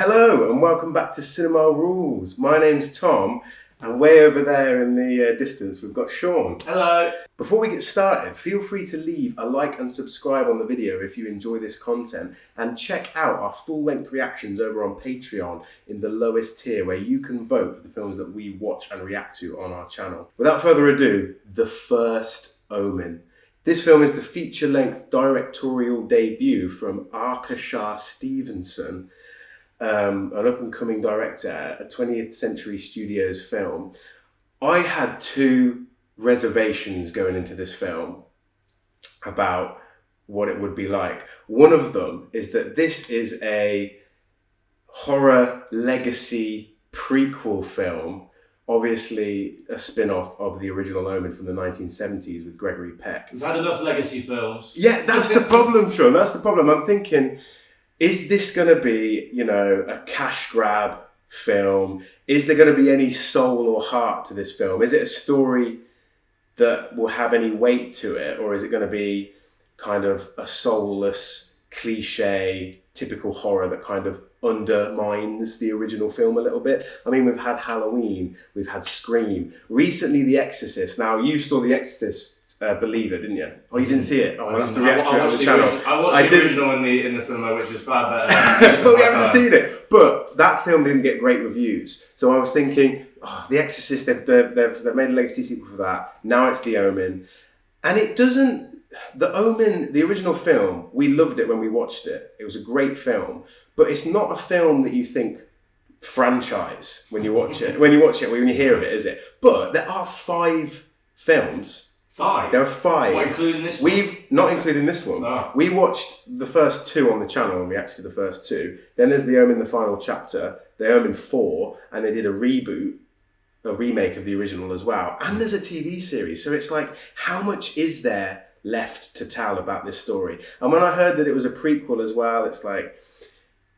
Hello and welcome back to Cinema Rules. My name's Tom and way over there in the distance we've got Sean. Hello. Before we get started, feel free to leave a like and subscribe on the video if you enjoy this content, and check out our full-length reactions over on Patreon in the lowest tier where you can vote for the films that we watch and react to on our channel. Without further ado, The First Omen. This film is the feature-length directorial debut from Arkashar Stevenson, an up-and-coming director, a 20th Century Studios film. I had two reservations going into this film about what it would be like. One of them is that this is a horror legacy prequel film, obviously a spin-off of the original Omen from the 1970s with Gregory Peck. We've had enough legacy films. Yeah, that's the problem, Sean. That's the problem. I'm thinking, is this going to be, a cash grab film? Is there going to be any soul or heart to this film? Is it a story that will have any weight to it? Or is it going to be kind of a soulless, cliche, typical horror that kind of undermines the original film a little bit? I mean, we've had Halloween, we've had Scream, recently The Exorcist. Now, you saw The Exorcist, Believer, didn't you? Oh, you didn't see it? Oh, we'll have to react to it on the channel. I watched the original in the cinema, which is far better. But we haven't seen it. But that film didn't get great reviews. So I was thinking, The Exorcist, they've made a legacy sequel for that. Now it's The Omen. And it doesn't... The Omen, the original film, we loved it when we watched it. It was a great film. But it's not a film that you think franchise when you watch it. When you hear of it, is it? But there are 5 films. 5? There are 5. What, including this one? We've not including this one. Oh. We watched the first 2 on the channel and reacted to the first 2. Then there's The Omen, the final chapter, The Omen 4, and they did a remake of the original as well. And there's a TV series. So it's like, how much is there left to tell about this story? And when I heard that it was a prequel as well, it's like,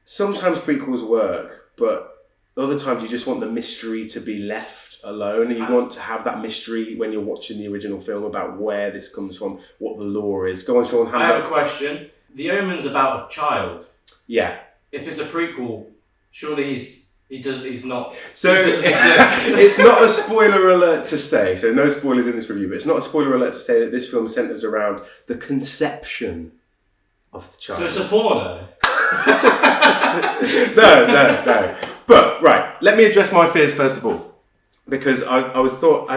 sometimes prequels work, but other times you just want the mystery to be left alone, and you want to have that mystery when you're watching the original film about where this comes from, what the lore is. Go on, Sean. I have a question. The Omen's about a child. Yeah. If it's a prequel, surely he's not. So it's not a spoiler alert to say, so no spoilers in this review, but it's not a spoiler alert to say that this film centres around the conception of the child. So it's a porno? No. But, right, let me address my fears first of all. Because I thought,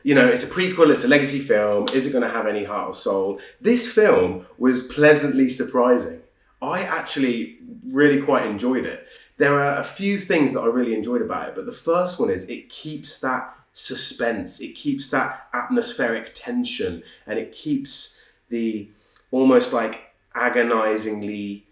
it's a prequel, it's a legacy film, is it going to have any heart or soul? This film was pleasantly surprising. I actually really quite enjoyed it. There are a few things that I really enjoyed about it, but the first one is it keeps that suspense, it keeps that atmospheric tension, and it keeps the almost like agonizingly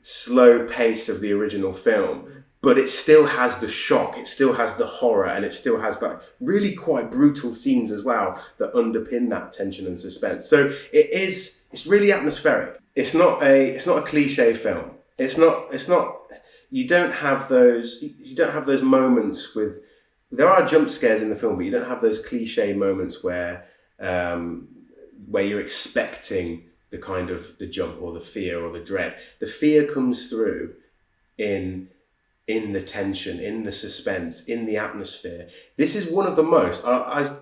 slow pace of the original film. But it still has the shock, it still has the horror, and it still has that really quite brutal scenes as well that underpin that tension and suspense. So it's really atmospheric. It's not a cliche film. You don't have those moments with, there are jump scares in the film, but you don't have those cliche moments where you're expecting the kind of the jump or the fear or the dread. The fear comes through in the tension, in the suspense, in the atmosphere. This is one of the most, I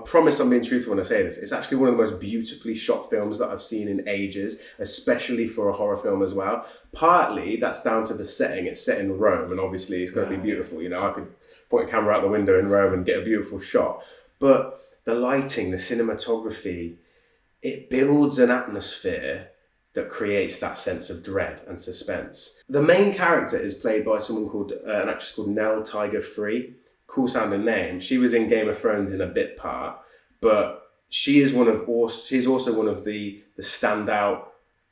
promise I'm being truthful when I say this, it's actually one of the most beautifully shot films that I've seen in ages, especially for a horror film as well. Partly that's down to the setting. It's set in Rome, and obviously it's going to be beautiful. I could point a camera out the window in Rome and get a beautiful shot. But the lighting, the cinematography, it builds an atmosphere that creates that sense of dread and suspense. The main character is played by an actress called Nell Tiger Free. Cool sounding name. She was in Game of Thrones in a bit part, but she's also one of the standout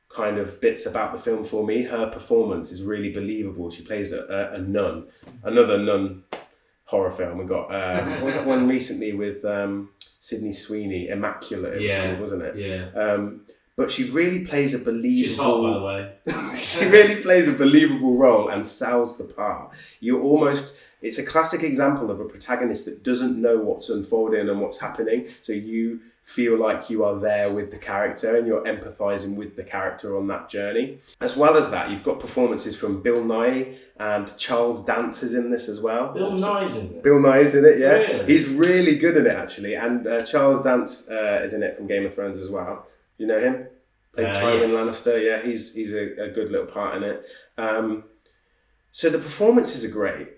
kind of bits about the film for me. Her performance is really believable. She plays a nun, another nun horror film. We got what was that one recently with Sydney Sweeney, Immaculate, wasn't it? Yeah. But she really plays a believable... She's hot, by the way. She really plays a believable role and sells the part. It's a classic example of a protagonist that doesn't know what's unfolding and what's happening. So you feel like you are there with the character and you're empathizing with the character on that journey. As well as that, you've got performances from Bill Nighy, and Charles Dance is in this as well. Bill Nighy's in it? Bill Nighy's in it, yeah. Really? He's really good in it, actually. And Charles Dance is in it from Game of Thrones as well. You know him? Played Tywin Lannister. Yeah, he's a good little part in it. So the performances are great.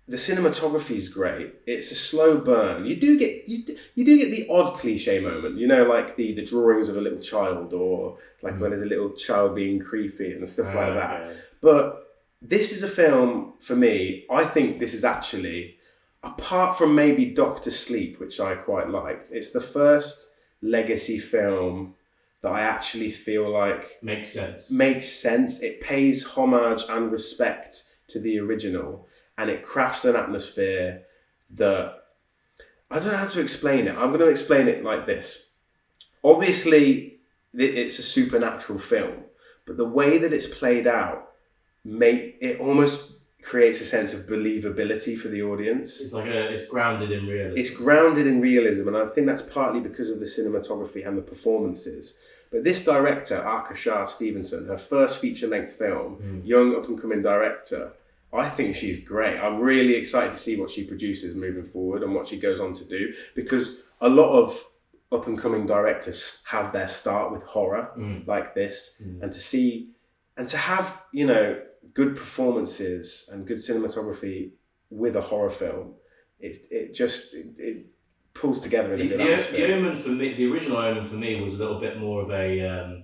The cinematography is great. It's a slow burn. You do get the odd cliche moment, you know, like the drawings of a little child, or like when there's a little child being creepy and stuff like that. Okay. But this is a film, for me, I think this is actually, apart from maybe Doctor Sleep, which I quite liked, it's the first legacy film that I actually feel like makes sense. It pays homage and respect to the original. And it crafts an atmosphere that, I don't know how to explain it. I'm going to explain it like this. Obviously, it's a supernatural film, but the way that it's played out, it almost creates a sense of believability for the audience. It's grounded in realism. It's grounded in realism, and I think that's partly because of the cinematography and the performances. But this director, Arka Shah Stevenson, her first feature-length film, young up-and-coming director, I think she's great. I'm really excited to see what she produces moving forward and what she goes on to do, because a lot of up-and-coming directors have their start with horror like this, and to have, you know, good performances and good cinematography with a horror film, it pulls together in a good atmosphere. The Omen for me, the original Omen for me was a little bit more of a,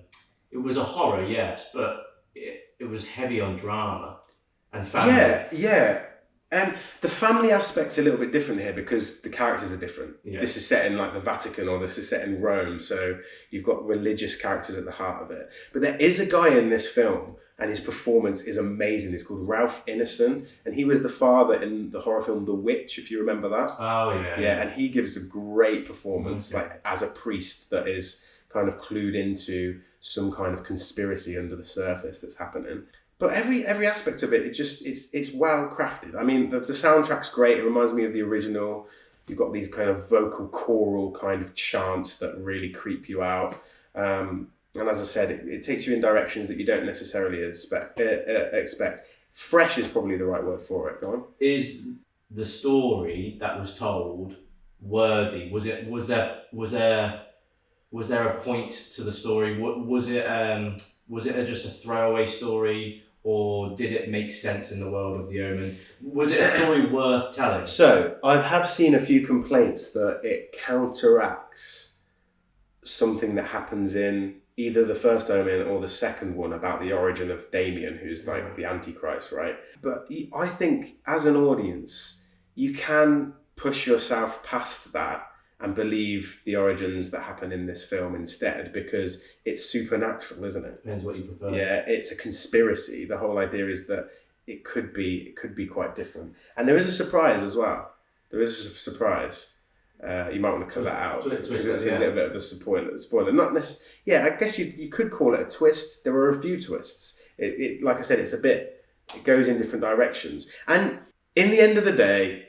it was a horror, yes, but it was heavy on drama. And family. Yeah. And the family aspect's a little bit different here because the characters are different. Yeah. This is set in like the Vatican, or this is set in Rome, so you've got religious characters at the heart of it. But there is a guy in this film, and his performance is amazing. It's called Ralph Ineson, and he was the father in the horror film The Witch, if you remember that. Oh, yeah. Yeah, and he gives a great performance, like as a priest that is kind of clued into some kind of conspiracy under the surface that's happening. But every aspect of it, it's well crafted. I mean, the soundtrack's great. It reminds me of the original. You've got these kind of vocal choral kind of chants that really creep you out. And as I said, it takes you in directions that you don't necessarily expect. Fresh is probably the right word for it. Go on. Is the story that was told worthy? Was there a point to the story? Was it just a throwaway story? Or did it make sense in the world of The Omen? Was it a story worth telling? So, I have seen a few complaints that it counteracts something that happens in either the first Omen or the second one about the origin of Damien, who's like the Antichrist, right? But I think as an audience, you can push yourself past that and believe the origins that happen in this film instead, because it's supernatural, isn't it? Depends what you prefer. Yeah, it's a conspiracy. The whole idea is that it could be quite different. And there is a surprise as well. There is a surprise. You might want to cut that out, because it's a little bit of a spoiler. Not necessarily. Yeah, I guess you could call it a twist. There are a few twists. It like I said, it goes in different directions. And in the end of the day,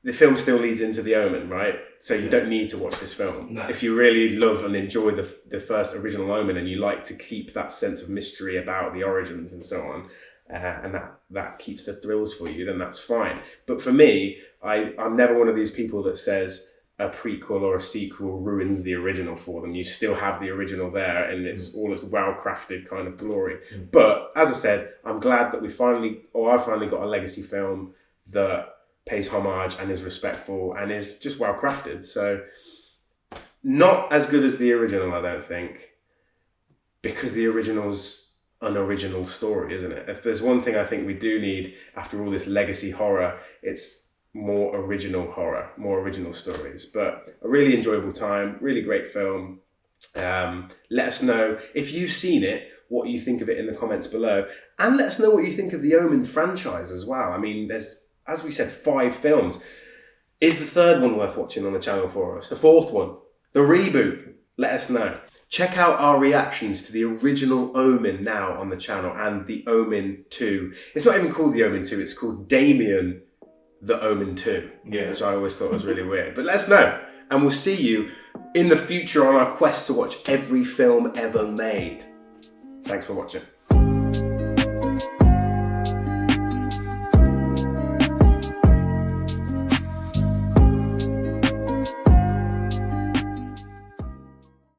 the film still leads into The Omen, right? So you don't need to watch this film. No. If you really love and enjoy the first original Omen, and you like to keep that sense of mystery about the origins and so on, and that keeps the thrills for you, then that's fine. But for me, I'm never one of these people that says a prequel or a sequel ruins the original for them. You still have the original there, and it's all its well-crafted kind of glory. But as I said, I'm glad that I finally got a legacy film that pays homage and is respectful and is just well crafted. So not as good as the original, I don't think, because the original's an original story, isn't it? If there's one thing I think we do need after all this legacy horror, it's more original horror, more original stories. But a really enjoyable time, really great film. Let us know if you've seen it, what you think of it in the comments below, and let us know what you think of the Omen franchise as well. I mean, there's, as we said, 5 films. Is the third one worth watching on the channel for us? The fourth one? The reboot? Let us know. Check out our reactions to the original Omen now on the channel, and the Omen 2. It's not even called the Omen 2, it's called Damien the Omen 2. Yeah. Which I always thought was really weird. But let us know. And we'll see you in the future on our quest to watch every film ever made. Thanks for watching.